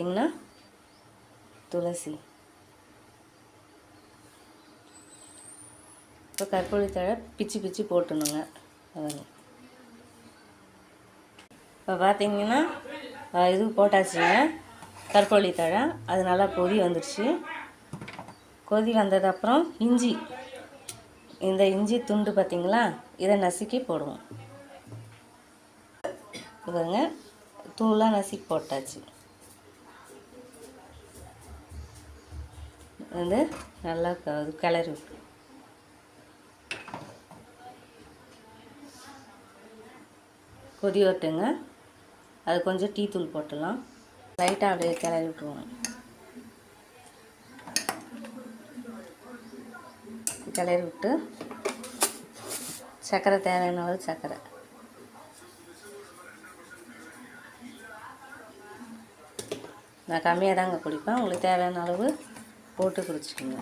பார்த்திங்கன்னா துளசி. இப்போ கற்பூரவள்ளி தழை பிச்சு பிச்சு போட்டுணுங்க. இப்போ பார்த்திங்கன்னா இது போட்டாச்சுங்க கற்பூரவள்ளி தழை. அது நல்லா கொதி வந்துடுச்சு. கொதி வந்ததுக்கப்புறம் இஞ்சி, இந்த இஞ்சி துண்டு பார்த்திங்களா, இதை நசுக்கி போடுவோம். பாருங்க தூளாக நசுக்கி போட்டாச்சு. வந்து நல்லா கிளறி விட்டு கொதி வரட்டுங்க. அது கொஞ்சம் டீ தூள் போட்டுடலாம். லைட்டாக அப்படியே கிளறி விட்டுருவோம். கிளறி விட்டு சர்க்கரை தேவையான அளவு சர்க்கரை, நான் கம்மியாக தாங்க குடிப்பேன். உங்களுக்கு தேவையான அளவு போட்டு குடிச்சிக்கோங்க.